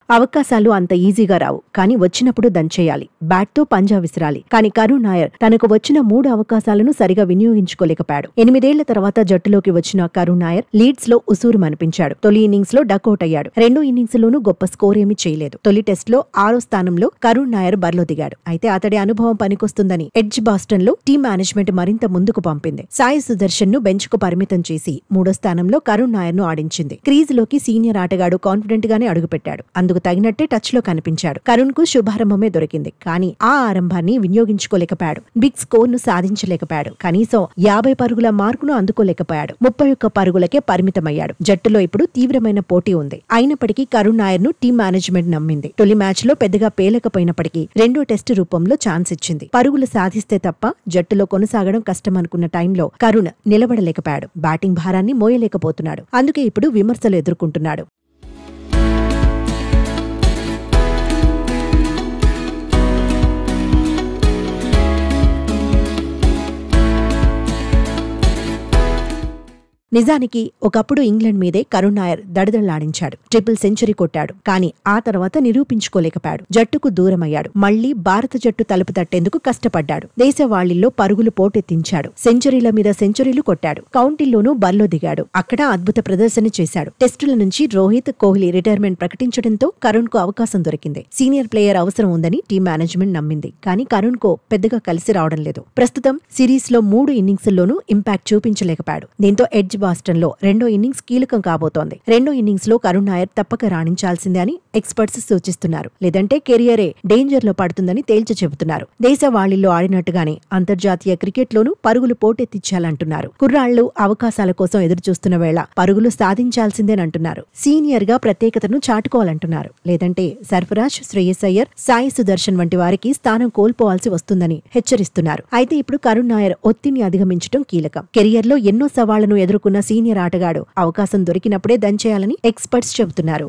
అవకాశాలు అంత ఈజీగా రావు, కానీ వచ్చినప్పుడు దంచేయాలి. బ్యాట్తో పంజా విసిరాలి. కానీ కరుణ్ నాయర్ తనకు వచ్చిన 3 అవకాశాలను సరిగా వినియోగించుకోలేకపోయాడు. 8 ఏళ్ల తర్వాత జట్టులోకి వచ్చిన కరుణ్ నాయర్ లీడ్స్ లో ఉసూరుమనిపించాడు. తొలి ఇన్నింగ్స్ లో డకౌట్ అయ్యాడు. రెండో ఇన్నింగ్స్ లోనూ గొప్ప స్కోర్ ఏమీ చేయలేదు. తొలి టెస్ట్ లో 6వ స్థానంలో కరుణ్ నాయర్ బరిలో దిగాడు. అయితే అతడి అనుభవం పనికొస్తుందని ఎడ్జ్ బాస్టన్ లో టీం మేనేజ్మెంట్ మరింత ముందుకు పంపింది. సాయి సుదర్శన్ ను బెంచ్ కు పరిమితం చేసి 3వ స్థానంలో కరుణ్ నాయర్ ను ఆడించింది. క్రీజ్ లోకి సీనియర్ ఆటగాడు కాన్ఫిడెంట్ గానే అడుగుపెట్టాడు. అందుకు తగినట్టే టచ్ లో కనిపించాడు. కరుణ్ కు శుభారంభమే దొరికింది. కానీ ఆ ఆరంభాన్ని వినియోగించుకోలేకపోయాడు. బిగ్ స్కోర్ ను సాధించలేకపోయాడు. కనీసం 50 పరుగుల మార్కును అందుకోలేకపోయాడు. 31 పరుగులకే పరిమితమయ్యాడు. జట్టులో ఇప్పుడు తీవ్రమైన పోటీ ఉంది. అయినప్పటికీ కరుణ్ నాయర్ ను టీం మేనేజ్మెంట్ నమ్మింది. తొలి మ్యాచ్ లో పెద్దగా పేలకపోయినప్పటికీ రెండో టెస్టు రూపంలో ఛాన్స్ ఇచ్చింది. పరుగులు సాధిస్తే తప్ప జట్టులో కొనసాగడం కష్టమనుకున్న టైంలో కరుణ్ నిలబడలేకపోయాడు. బ్యాటింగ్ భారాన్ని మోయలేకపోతున్నాడు. అందుకే ఇప్పుడు విమర్శలు ఎదుర్కొంటున్నాడు. నిజానికి ఒకప్పుడు ఇంగ్లాండ్ మీదే కరుణ్ నాయర్ దడదళ్లాడించాడు. ట్రిపుల్ సెంచరీ కొట్టాడు. కానీ ఆ తర్వాత నిరూపించుకోలేకపోయాడు. జట్టుకు దూరమయ్యాడు. మళ్లీ భారత జట్టు తలుపు తట్టేందుకు కష్టపడ్డాడు. దేశవాళ్లిల్లో పరుగులు పోటెత్తించాడు. సెంచరీల మీద సెంచరీలు కొట్టాడు. కౌంటీల్లోనూ బరిలో దిగాడు. అక్కడ అద్భుత ప్రదర్శన చేశాడు. టెస్టుల నుంచి రోహిత్, కోహ్లీ రిటైర్మెంట్ ప్రకటించడంతో కరుణ్ కు అవకాశం దొరికింది. సీనియర్ ప్లేయర్ అవసరం ఉందని టీం మేనేజ్మెంట్ నమ్మింది. కానీ కరుణ్ కు పెద్దగా కలిసి రావడం లేదు. ప్రస్తుతం సిరీస్ లో 3 ఇన్నింగ్స్ల్లోనూ ఇంపాక్ట్ చూపించలేకపోయాడు. దీంతో ఎడ్జ్ బాస్టన్ లో రెండో ఇన్నింగ్స్ కీలకం కాబోతోంది. రెండో ఇన్నింగ్స్ లో కరుణ్ నాయర్ తప్పక రాణించాల్సిందే అని ఎక్స్పర్ట్స్ సూచిస్తున్నారు. లేదంటే కెరియరే డేంజర్ లో పడుతుందని తేల్చి చెబుతున్నారు. దేశవాళిలో ఆడినట్టుగానే అంతర్జాతీయ క్రికెట్ లోనూ పరుగులు పోటెత్తించాలంటున్నారు. కుర్రాళ్లు అవకాశాల కోసం ఎదురుచూస్తున్న వేళ పరుగులు సాధించాల్సిందేనంటున్నారు. సీనియర్ గా ప్రత్యేకతను చాటుకోవాలంటున్నారు. లేదంటే సర్ఫరాజ్, శ్రేయస్ అయ్యర్, సాయి సుదర్శన్ వంటి వారికి స్థానం కోల్పోవాల్సి వస్తుందని హెచ్చరిస్తున్నారు. అయితే ఇప్పుడు కరుణ్ నాయర్ ఒత్తిడిని అధిగమించడం కీలకం. కెరియర్ లో ఎన్నో సవాళ్లను ఎదుర్కొన్న సీనియర్ ఆటగాడు అవకాశం దొరికినప్పుడే దంచేయాలని ఎక్స్పర్ట్స్ చెబుతున్నారు.